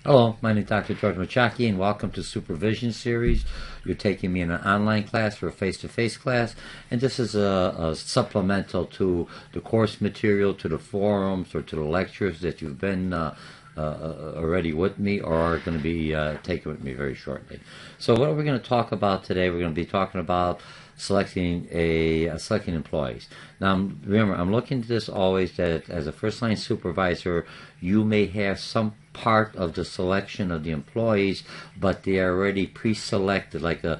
Hello, my name is Dr. George Mochocki, and welcome to Supervision series. You're taking me in an online class or a face-to-face class, and this is a supplemental to the course material, to the forums, or to the lectures that you've been already with me or are going to be taken with me very shortly. So what are we going to talk about today? We're going to be talking about selecting employees. Now, remember, I'm looking at this always that as a first-line supervisor, you may have some part of the selection of the employees, but they are already pre-selected, like a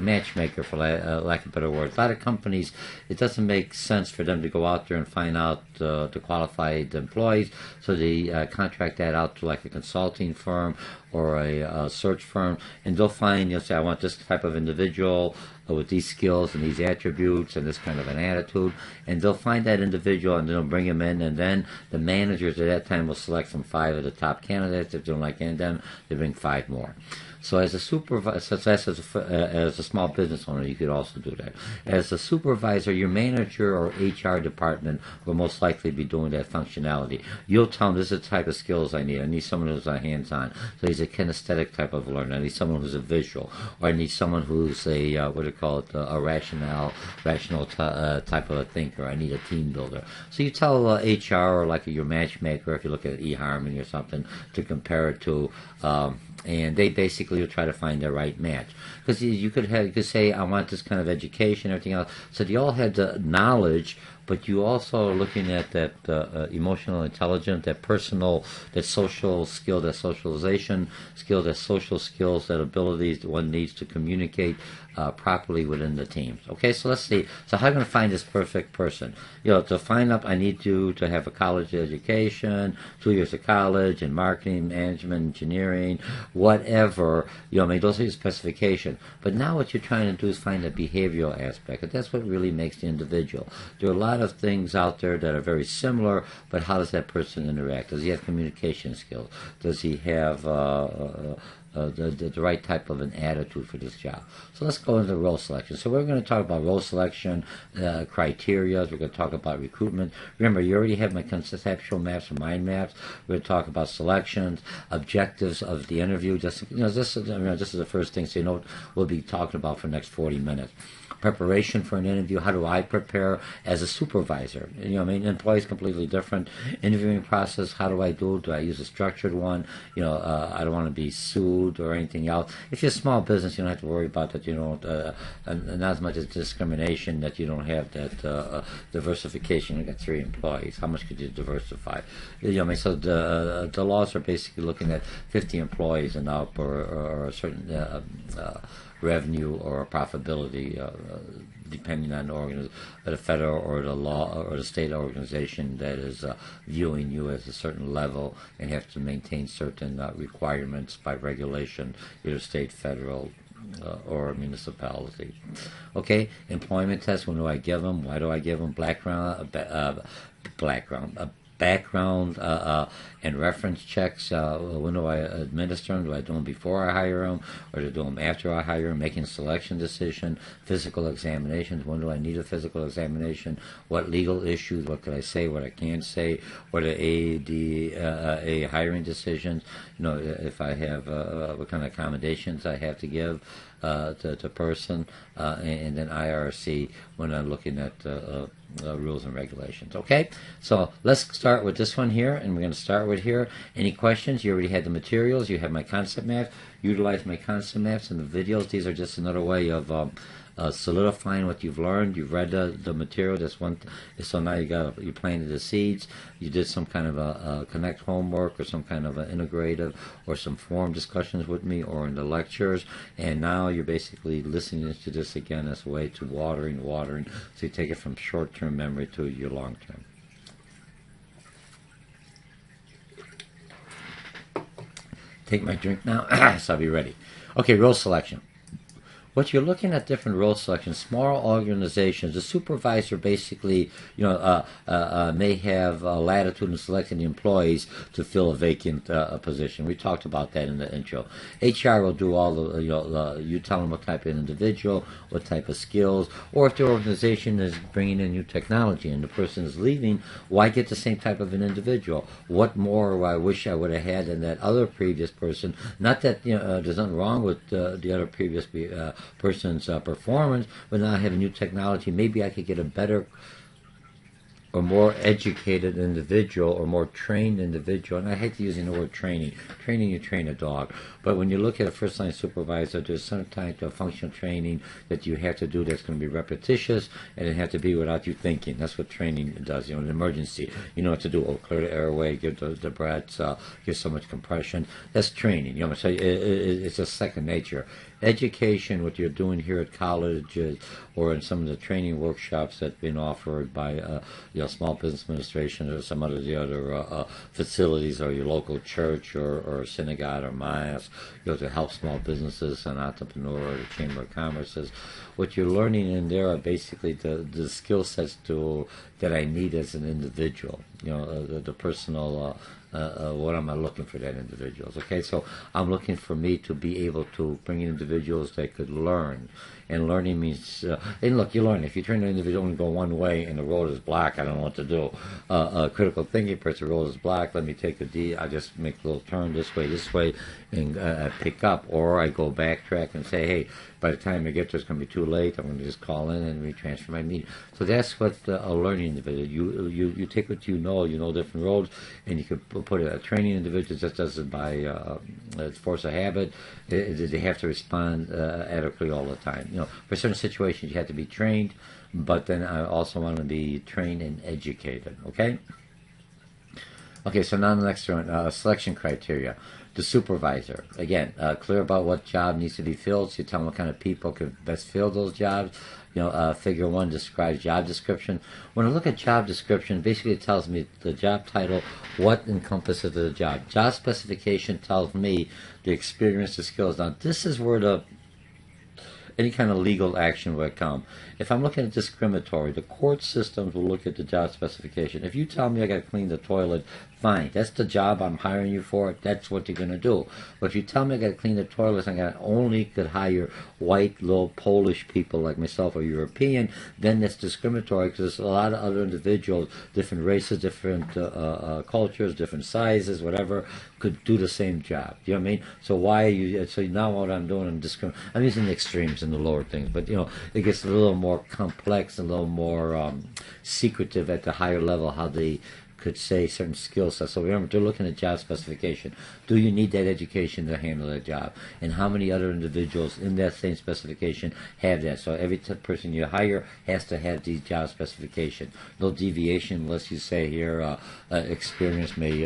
matchmaker, for lack of a better word. A lot of companies, it doesn't make sense for them to go out there and find out the qualified employees, so they contract that out to like a consulting firm or a search firm, and they'll find, you'll say, I want this type of individual with these skills and these attributes and this kind of an attitude, and they'll find that individual and they'll bring him in, and then the managers at that time will select from 5 of the top candidates. If they don't like any of them, they bring 5 more. So as a supervisor, as a small business owner, you could also do that. As a supervisor, your manager or HR department will most likely be doing that functionality. You'll tell them, this is the type of skills I need. I need someone who's hands-on. So he's a kinesthetic type of learner. I need someone who's a visual. Or I need someone who's a, what do you call it, a rational type of a thinker. I need a team builder. So you tell HR or like your matchmaker, if you look at eHarmony or something, to compare it to, and they basically will try to find the right match. Because you could say, I want this kind of education, everything else. So they all have the knowledge, but you also are looking at that emotional intelligence, that personal, that social skill, that socialization skill, that social skills, that abilities that one needs to communicate properly within the teams. Okay, so let's see. So how am I going to find this perfect person? To find out, I need you to have a college education, 2 years of college, in marketing, management, engineering, whatever. Those are your specifications. But now what you're trying to do is find a behavioral aspect, and that's what really makes the individual. There are a lot of things out there that are very similar, but how does that person interact? Does he have communication skills? Does he have the right type of an attitude for this job? So let's go into role selection. So we're going to talk about role selection, criteria. We're going to talk about recruitment. Remember, you already have my conceptual maps or mind maps. We're going to talk about selections, objectives of the interview. This is the first thing, so you know what we'll be talking about for the next 40 minutes. Preparation for an interview. How do I prepare as a supervisor? Employees completely different. Interviewing process. How do I do? Do I use a structured one? I don't want to be sued or anything else. If you're a small business, you don't have to worry about that. And not as much as discrimination, that you don't have that diversification. You got 3 employees. How much could you diversify? So the laws are basically looking at 50 employees and up, or a certain revenue or profitability, depending on the federal or the law or the state organization that is viewing you as a certain level and have to maintain certain requirements by regulation, either state, federal, or municipality. Okay, employment test. When do I give them? Why do I give them? Background and reference checks. When do I administer them? Do I do them before I hire them, or do I do them after I hire them? Making a selection decision. Physical examinations. When do I need a physical examination? What legal issues? What can I say? What I can't say? What are ADA hiring decisions? If I have what kind of accommodations I have to give to the person, and then IRC when I'm looking at rules and regulations. Okay, so let's start with this one here, and we're going to start with here. Any questions? You already had the materials. You have my concept maps. Utilize my concept maps and the videos. These are just another way of solidifying what you've learned. You've read the material. That's one. So now you planted the seeds. You did some kind of a connect homework or some kind of an integrative or some forum discussions with me or in the lectures. And now you're basically listening to this again as a way to watering. So you take it from short-term memory to your long-term. Take my drink now, so I'll be ready. Okay, role selection. what you're looking at different role selections. Small organizations, the supervisor basically, may have latitude in selecting the employees to fill a vacant position. We talked about that in the intro. HR will do all the, you tell them what type of individual, what type of skills, or if the organization is bringing in new technology and the person is leaving, why get the same type of an individual? What more I wish I would have had than that other previous person? Not that there's nothing wrong with the other previous person's performance, but now I have new technology. Maybe I could get a better or more educated individual or more trained individual. And I hate using the word training. Training, you train a dog. But when you look at a first-line supervisor, there's some type of functional training that you have to do that's going to be repetitious, and it has to be without you thinking. That's what training does. In an emergency, you know what to do. Clear the airway, give the breaths, give so much compression. That's training. So it's a second nature. Education, what you're doing here at college or in some of the training workshops that have been offered by Small Business Administration or some of the other facilities, or your local church or synagogue or mosque, to help small businesses and entrepreneurs or the Chamber of Commerce. What you're learning in there are basically the skill sets that I need as an individual, the personal what am I looking for that individuals. Okay, so I'm looking for me to be able to bring in individuals that could learn. And learning means, and look, you learn. If you train an individual and go one way and the road is black, I don't know what to do. A critical thinking person, the road is black, let me take a D, I just make a little turn this way, and pick up. Or I go backtrack and say, hey, by the time I get there, it's going to be too late. I'm going to just call in and retransfer my meeting. So that's what a learning individual. You take what you know different roads, and you can put a training individual just does it by force of habit. They have to respond adequately all the time. For certain situations you have to be trained, but then I also want to be trained and educated. Okay, so now the next one, selection criteria. The supervisor, again, clear about what job needs to be filled, so you tell them what kind of people could best fill those jobs. Figure 1 describes job description. When I look at job description, basically it tells me the job title, what encompasses the job. Job specification tells me the experience, the skills. Now, this is where any kind of legal action will come. If I'm looking at discriminatory, the court systems will look at the job specification. If you tell me I got to clean the toilet, fine. That's the job I'm hiring you for. That's what you're going to do. But if you tell me I got to clean the toilets and I only could hire white, little Polish people like myself or European, then that's discriminatory because there's a lot of other individuals, different races, different cultures, different sizes, whatever, could do the same job. You know what I mean? So why are you? So now what I'm doing, I'm using the extremes and the lower things, but it gets a little more complex, a little more secretive at the higher level how they could say certain skill sets. So remember, they're looking at job specification. Do you need that education to handle that job? And how many other individuals in that same specification have that? So every person you hire has to have the job specification. No deviation unless you say here experience may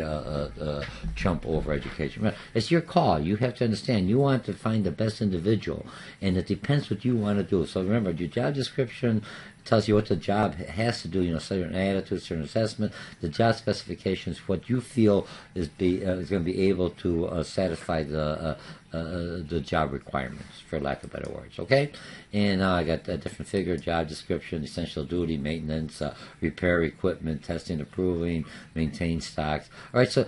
trump over education. It's your call. You have to understand. You want to find the best individual, and it depends what you want to do. So remember, your job description tells you what the job has to do, certain attitude, certain assessment. The job specifications, what you feel is going to be able to satisfy the job requirements, for lack of better words. Okay, and now I got a different figure: job description, essential duty, maintenance, repair equipment, testing, approving, maintain stocks. All right, so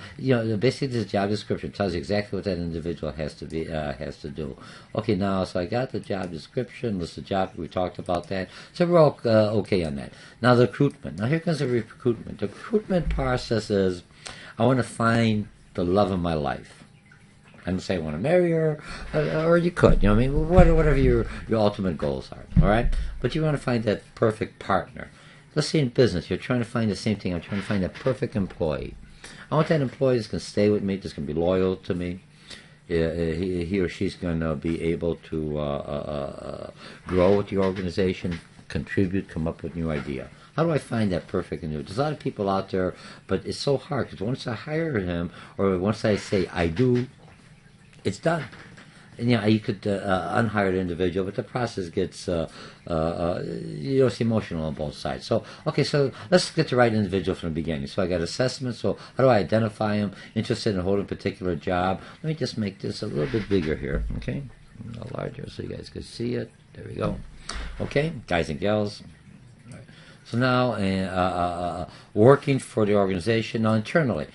basically the job description tells you exactly what that individual has to do. Okay, now so I got the job description, list of jobs. We talked about that, so we're all okay on that. Now the recruitment. Now here comes the recruitment. The recruitment process is, I want to find the love of my life. I don't say I want to marry her, or you could, whatever your ultimate goals are, all right? But you want to find that perfect partner. Let's say in business, you're trying to find the same thing. I'm trying to find that perfect employee. I want that employee that's going to stay with me, that's going to be loyal to me. He or she's going to be able to grow with the organization, contribute, come up with new idea. How do I find that perfect individual? There's a lot of people out there, but it's so hard because once I hire him, or once I say I do, it's done. And you could unhire the individual, but the process gets it's emotional on both sides. So let's get the right individual from the beginning. So I got assessment. So how do I identify him? Interested in holding a particular job? Let me just make this a little bit bigger here, okay? A little larger so you guys can see it. There we go. Okay, guys and gals. So now, working for the organization, now internally,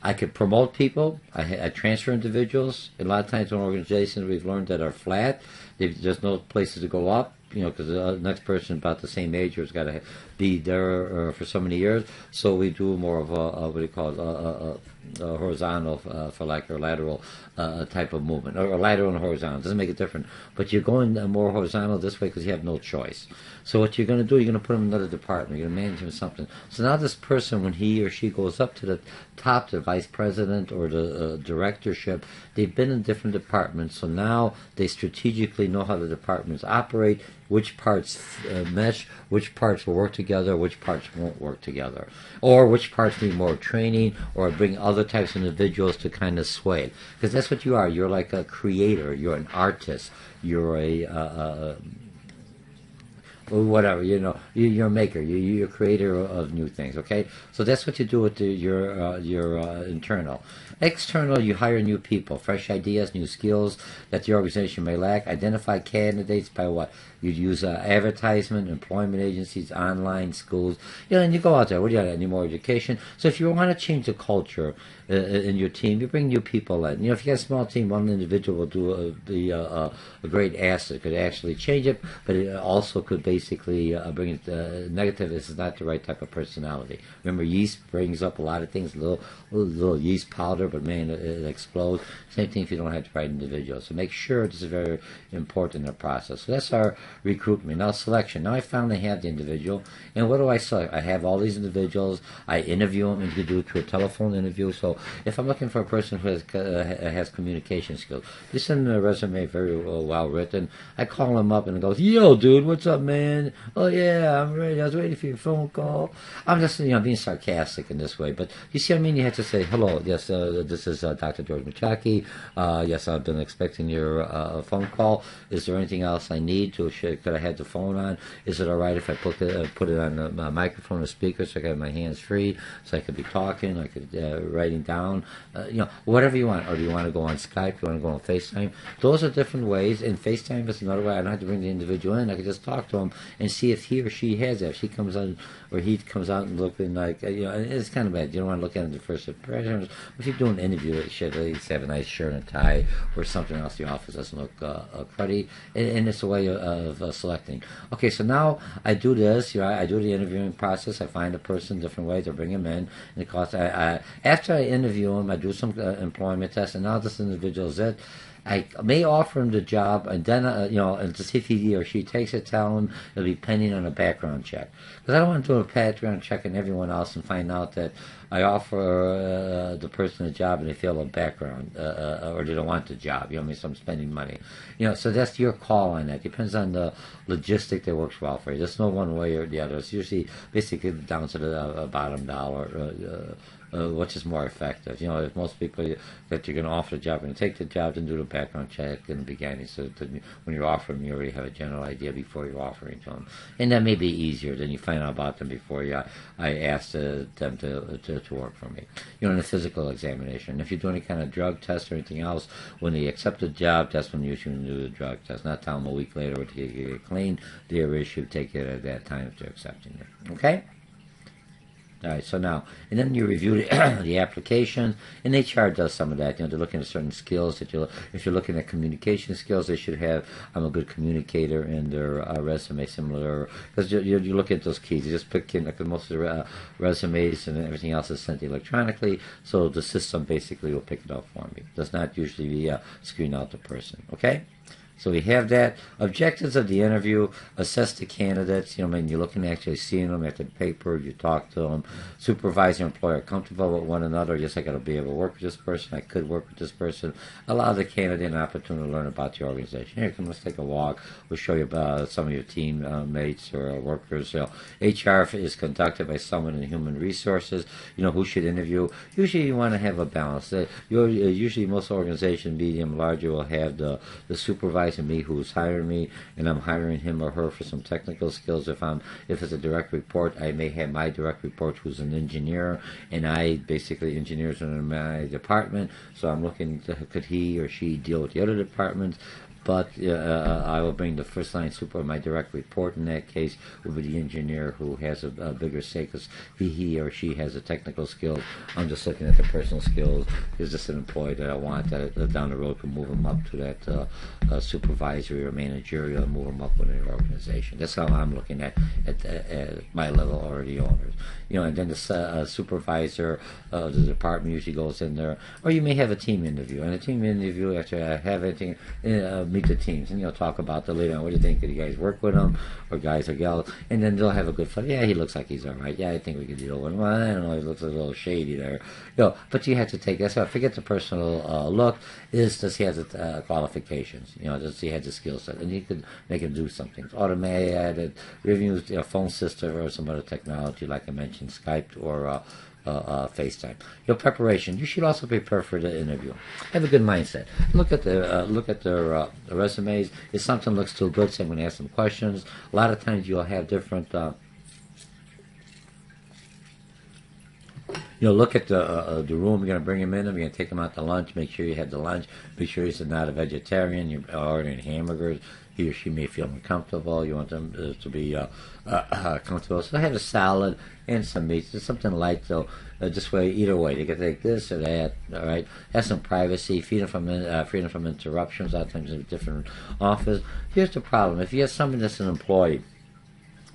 I could promote people. I transfer individuals. A lot of times in organizations, we've learned that are flat. There's no places to go up, because the next person about the same age has got to be there for so many years. So we do more of what do you call it, horizontal, for lack of lateral type of movement, or lateral and horizontal. It doesn't make it different. But you're going more horizontal this way because you have no choice. So what you're going to do, you're going to put him in another department. You're going to manage him something. So now this person, when he or she goes up to the top, the vice president or the directorship, they've been in different departments. So now they strategically know how the departments operate, which parts mesh, which parts will work together, which parts won't work together, or which parts need more training, or bring other types of individuals to kind of sway it. Because that's what you are. You're like a creator. You're an artist. You're a whatever, you're a maker, you're a creator of new things, okay? So that's what you do with your internal. External, you hire new people, fresh ideas, new skills that the organization may lack. Identify candidates by what? You'd use advertisement, employment agencies, online schools, and you go out there. What do you got? Any more education? So if you want to change the culture in your team, you bring new people in. If you got a small team, one individual will be a great asset. Could actually change it, but it also could basically bring it negative. This is not the right type of personality. Remember, yeast brings up a lot of things. A little yeast powder, but man, it explodes. Same thing if you don't have the right individual. So make sure this is very important in the process. So that's our recruitment. Now selection. Now I finally have the individual, and what do I select? I have all these individuals. I interview them, and you can do it through a telephone interview. So if I'm looking for a person who has communication skills, you send a resume very well written. I call him up and he goes, "Yo, dude, what's up, man? Oh yeah, I'm ready. I was waiting for your phone call." I'm just being sarcastic in this way, but you see what I mean. You have to say, "Hello, yes, this is Dr. George Mochocki. Yes, I've been expecting your phone call. Is there anything else I need to? Could I have the phone on? Is it all right if I put it on the microphone or speaker so I can have my hands free, so I could be talking, I could writing down, whatever you want. Or do you want to go on Skype? You want to go on FaceTime? Those are different ways. And FaceTime is another way. I don't have to bring the individual in. I can just talk to him and see if he or she has that. If she comes on or he comes out and looking like, it's kind of bad. You don't want to look at it the first impression. If you're doing an interview, it should at least have a nice shirt and tie or something else. The office doesn't look cruddy. And it's a way of selecting. Okay, so now I do this. I do the interviewing process. I find a person different ways. I bring him in. And it costs, after I interview him, I do some employment tests. And now this individual is it. I may offer him the job, and then, and to see if he or she takes it, tell him it'll be pending on a background check. Because I don't want to do a background check on everyone else and find out that I offer the person a job and they fail a background, or they don't want the job, so I'm spending money. So that's your call on that. Depends on the logistic that works well for you. There's no one way or the other. It's usually basically down to the bottom dollar. Which is more effective. If most people that you're going to offer the job are going to take the job, then do the background check in the beginning. So that when you're offering them, you already have a general idea before you're offering to them. And that may be easier than you find out about them before I ask them to work for me. In a physical examination. If you do any kind of drug test or anything else, when they accept the job, that's when you should do the drug test. Not tell them a week later to get clean. Their issue, take it at that time if they're accepting it. Okay? All right, so now, and then you review the application, and HR does some of that. They're looking at certain skills that if you're looking at communication skills, they should have, I'm a good communicator in their resume, similar, because you look at those keys. You just pick in, like most of the resumes and everything else is sent electronically, so the system basically will pick it up for me. It does not usually screen out the person, okay? So we have that. Objectives of the interview, assess the candidates. You're looking at actually seeing them at the paper. You talk to them. Supervisor and employer are comfortable with one another. Yes, I got to be able to work with this person. I could work with this person. Allow the candidate an opportunity to learn about the organization. Here, come, let's take a walk. We'll show you about some of your team mates or workers. HR is conducted by someone in human resources. Who should interview. Usually you want to have a balance. Usually most organizations, medium, larger, will have the supervisor and me who's hiring me, and I'm hiring him or her for some technical skills. If it's a direct report, I may have my direct report who's an engineer, and I basically engineers are in my department. So I'm looking to, could he or she deal with the other departments. but I will bring the first line super. My direct report in that case will be the engineer who has a bigger say because he or she has a technical skill. I'm just looking at the personal skills. Is this an employee that I want that down the road can move them up to that supervisory or managerial, move them up within the organization. That's how I'm looking at my level or the owners. And then the supervisor, the department usually goes in there, or you may have a team interview. And a team interview, after I have anything, meet the teams and talk about the leader. What do you think? Did you guys work with them, or guys or gals? And then they'll have a good fun. Yeah, he looks like he's all right. Yeah, I think we could deal with him. Well, I don't know. He looks a little shady there. But you have to take that. So forget the personal look. Does he have the qualifications? Does he have the skill set? And you could make him do something. Automated reviews, phone system or some other technology, like I mentioned, Skype or FaceTime. Preparation. You should also prepare for the interview. Have a good mindset. Look at their resumes. If something looks too good, say I'm going to ask them questions. A lot of times you'll have different. Look at the room. You're going to bring him in. You're going to take him out to lunch. Make sure you have the lunch. Make sure he's not a vegetarian. You're ordering hamburgers. He or she may feel uncomfortable. You want them to be comfortable. So have a salad and some meat. Just something light, though. This way, either way, they can take this or that. All right. Have some privacy. Freedom from interruptions. A lot of times in a different office. Here's the problem: if you have somebody that's an employee,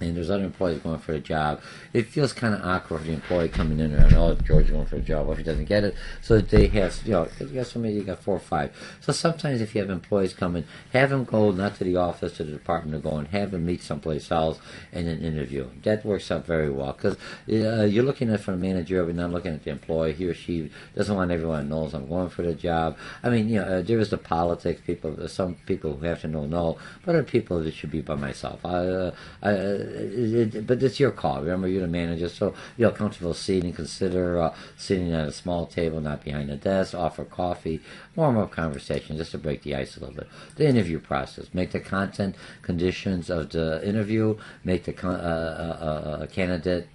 and there's other employees going for a job, it feels kind of awkward for the employee coming in there. I know George is going for a job, what if he doesn't get it? So they have, you got somebody, you got 4 or 5. So sometimes if you have employees coming, have them go not to the office, to the department to go and have them meet someplace else and then interview. That works out very well because you're looking at it from the manager, but not looking at the employee. He or she doesn't want everyone knows I'm going for the job. I mean, there is the politics. Some people who have to know, but other people that should be by myself. But it's your call. Remember, you're the manager, so comfortable seating. Consider sitting at a small table, not behind a desk. Offer coffee, warm up conversation, just to break the ice a little bit. The interview process: make the content conditions of the interview, make the candidate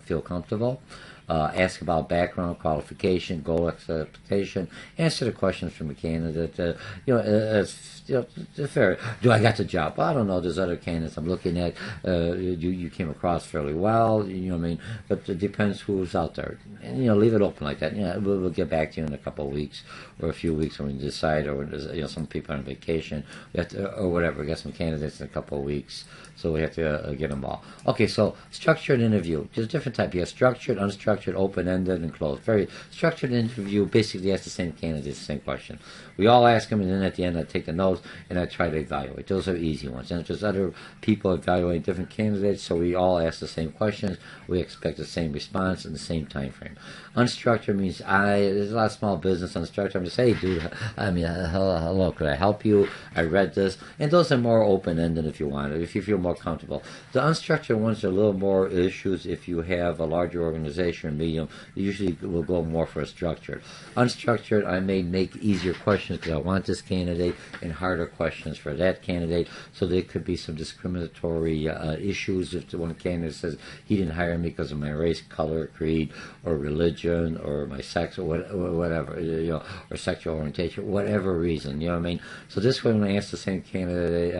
feel comfortable. Ask about background, qualification, goal expectation. Answer the questions from the candidate. It's fair. Do I got the job? Well, I don't know. There's other candidates I'm looking at. You came across fairly well. But it depends who's out there. And leave it open like that. We'll get back to you in a couple of weeks or a few weeks when we decide. Or when some people are on vacation, or whatever. We got some candidates in a couple of weeks. So we have to get them all. Okay, so structured interview. There's different types. You have structured, unstructured, open-ended, and closed. Very structured interview basically asks the same candidates the same question. We all ask them, and then at the end I take the notes and I try to evaluate. Those are easy ones. And if there's other people evaluating different candidates, so we all ask the same questions, we expect the same response in the same time frame. Unstructured means there's a lot of small business unstructured. I'm just saying, hey, dude, hello, could I help you? I read this. And those are more open-ended if you want it, if you feel more comfortable. The unstructured ones are a little more issues if you have a larger organization or medium. You usually will go more for a structured. Unstructured, I may make easier questions because I want this candidate and harder questions for that candidate. So there could be some discriminatory issues if the one candidate says he didn't hire me because of my race, color, creed, or religion, or my sex, or whatever, or sexual orientation, whatever reason, you know what I mean? So this way, when I ask the same candidate,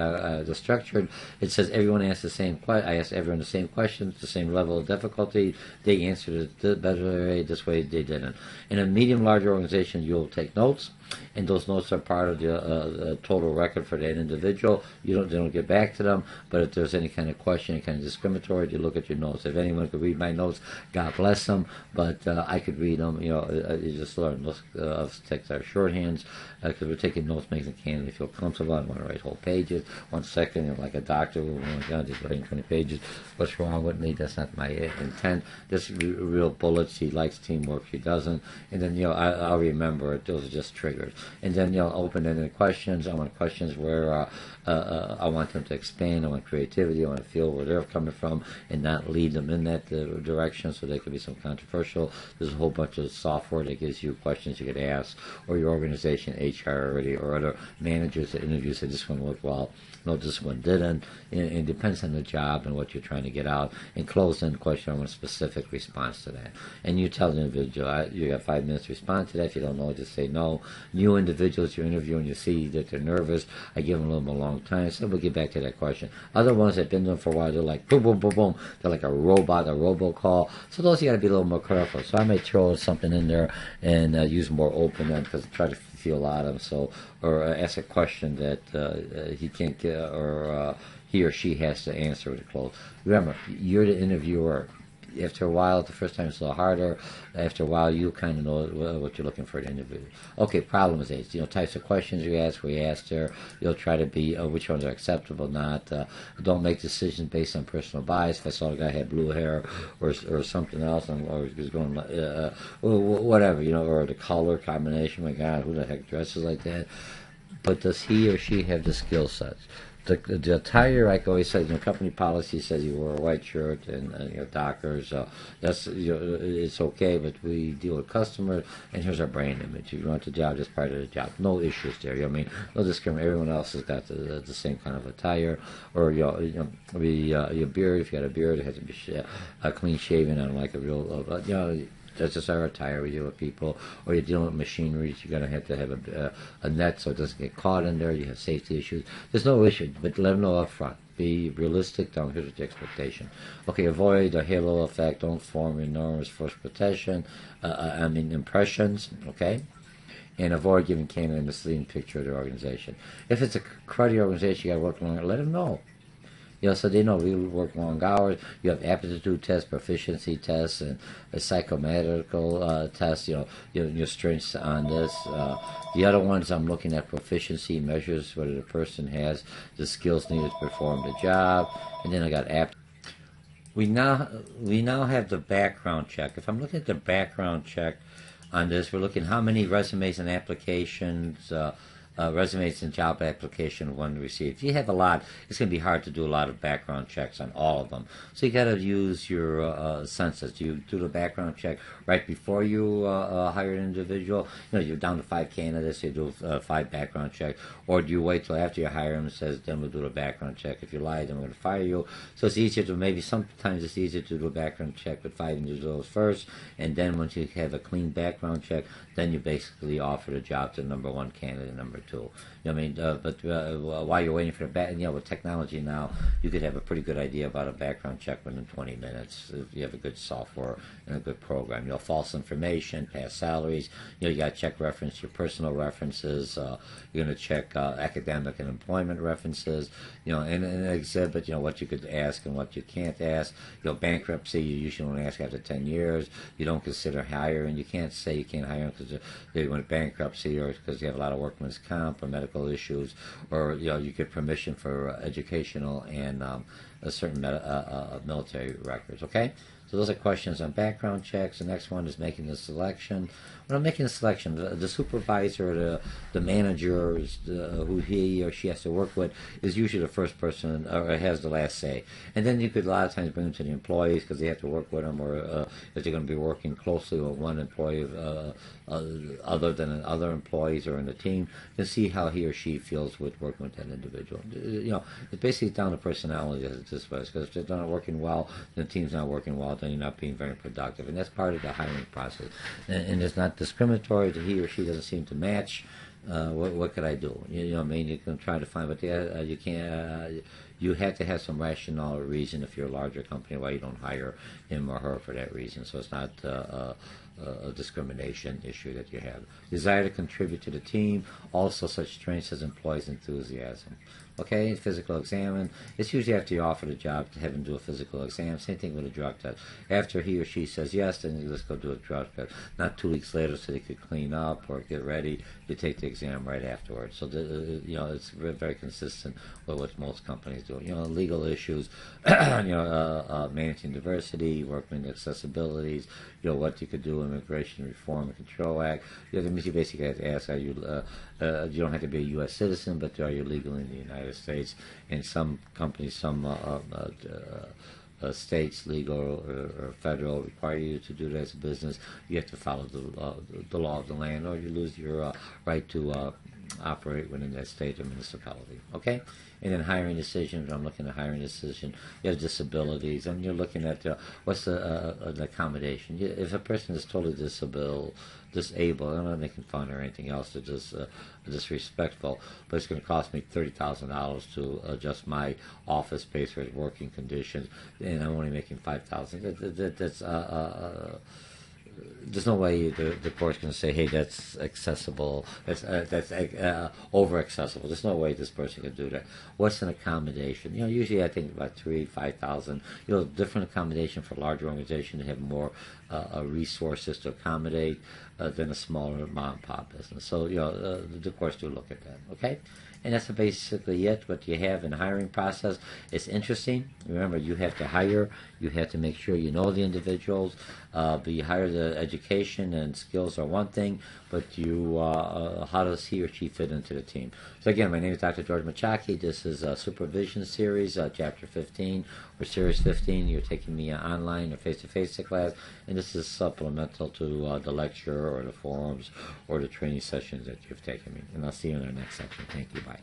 the structured, it says everyone asks the same question. I ask everyone the same questions, the same level of difficulty. They answered it better this way they didn't. In a medium, large organization, you'll take notes. And those notes are part of the total record for that individual. They don't get back to them, but if there's any kind of question, any kind of discriminatory, you look at your notes. If anyone could read my notes, God bless them, but I could read them. You just learn. Those texts are shorthands because we're taking notes, making the candidate feel comfortable. I want to write whole pages. 1 second, like a doctor, oh my God, just writing 20 pages. What's wrong with me? That's not my intent. Just real bullets. He likes teamwork. He doesn't. And then I'll remember it. Those are just triggers. And then open-ended questions. I want questions where I want them to expand. I want creativity. I want to feel where they're coming from and not lead them in that direction. So they could be some controversial. There's a whole bunch of software that gives you questions you could ask, or your organization, HR already, or other managers that interview say this one worked well. No, this one didn't. It depends on the job and what you're trying to get out. And closed-end question, I want a specific response to that. And you tell the individual, you got 5 minutes to respond to that. If you don't know, just say no. new individuals you're interviewing, you see that they're nervous, I give them a little more long time. So we'll get back to that question. Other ones that have been doing for a while, they're like boom, boom, boom, boom. They're like a robot, a robocall. So those you got to be a little more careful. So I may throw something in there and use more open end because I try to feel out of them. So or ask a question that he can't get or he or she has to answer with a close. Remember, you're the interviewer. After a while, the first time it's a little harder. After a while, you kind of know what you're looking for in an interview. Okay, problems age. Types of questions you ask, we asked her. You'll try to be which ones are acceptable, not. Don't make decisions based on personal bias. If I saw a guy had blue hair or something else, or he was going whatever, or the color combination. My God, who the heck dresses like that? But does he or she have the skill sets? The attire, like I always say, company policy says you wear a white shirt and Dockers. That's it's okay, but we deal with customers, and here's our brand image. If you want the job, that's part of the job. No issues there. No discrimination. Everyone else has got the same kind of attire, or your beard. If you got a beard, it has to be clean shaven and like a real. That's just our attire. We deal with people, or you're dealing with machinery. You're going to have a net so it doesn't get caught in there. You have safety issues. There's no issue, but let them know up front. Be realistic. Don't hit the expectation. Okay, avoid a halo effect. Don't form enormous false impressions. Okay, and avoid giving candidate a misleading picture of the organization. If it's a cruddy organization, you got to work along it. Let them know. So they know we work long hours. You have aptitude tests, proficiency tests, and a psychometrical test. Your strengths on this. The other ones I'm looking at proficiency measures whether the person has the skills needed to perform the job, and then I got aptitude. We now have the background check. If I'm looking at the background check on this, we're looking how many resumes and applications. Resumes and job application one received. If you have a lot, it's going to be hard to do a lot of background checks on all of them. So you got to use your senses. You do the background check right before you hire an individual. You're down to 5 candidates. You do 5 background checks, or do you wait till after you hire them and says then we'll do the background check. If you lie, then we're going to fire you. So it's easier to sometimes it's easier to do a background check with 5 individuals first, and then once you have a clean background check, then you basically offer the job to number 1 candidate, number 2. But while you're waiting for the back, with technology now, you could have a pretty good idea about a background check within 20 minutes if you have a good software and a good program. False information, past salaries. You got to check reference your personal references. You're going to check academic and employment references. And an exhibit. What you could ask and what you can't ask. Bankruptcy. You usually only ask after 10 years. You don't consider hiring. You can't say you can't hire them because they went bankruptcy or because you have a lot of workman's comp or medical issues, or you get permission for educational and a certain military records. Okay, so those are questions on background checks. The next one is making the selection. When I'm making the selection, the supervisor, the manager, who he or she has to work with, is usually the first person or has the last say. And then you could a lot of times bring them to the employees because they have to work with them, or if they're going to be working closely with one employee other than other employees or in the team, to see how he or she feels with working with that individual. It's basically down to personality as this was, because if they're not working well, the team's not working well, then you're not being very productive, and that's part of the hiring process. And it's not discriminatory that he or she doesn't seem to match. What could I do? You can try to find, but you can't. You have to have some rationale or reason if you're a larger company why you don't hire him or her for that reason. So it's not a discrimination issue that you have. Desire to contribute to the team, also such strengths as employees' enthusiasm. Okay, physical exam. It's usually after you offer the job to have him do a physical exam. Same thing with a drug test. After he or she says yes, then you just go do a drug test. Not 2 weeks later so they could clean up or get ready. You take the exam right afterwards. So it's very consistent with what most companies do. Legal issues, managing diversity, working with accessibilities. What you could do, Immigration Reform and Control Act. You basically have to ask, are you? You don't have to be a U.S. citizen, but are you legal in the United States? And some companies, some states, legal or federal, require you to do that as a business. You have to follow the law of the land, or you lose your right to operate within that state or municipality. Okay? And then hiring decisions, I'm looking at hiring decision. You have disabilities, and you're looking at what's an accommodation. If a person is totally disabled, I'm not making fun or anything else, they're just disrespectful, but it's going to cost me $30,000 to adjust my office space or working conditions, and I'm only making $5,000. That's there's no way the court's going to say, hey, that's accessible, that's over accessible. There's no way this person can do that. What's an accommodation? Usually I think about 5,000. Different accommodation for larger organizations that have more resources to accommodate than a smaller mom and pop business. So the courts do look at that. Okay. And that's basically it, what you have in the hiring process. It's interesting. Remember, you have to hire. You have to make sure you know the individuals. But you hire, the education and skills are one thing, but how does he or she fit into the team? So again, my name is Dr. George Mochocki. This is a Supervision series, Chapter 15 or Series 15. You're taking me online or face-to-face class, and this is supplemental to the lecture or the forums or the training sessions that you've taken me. And I'll see you in our next section. Thank you. Bye.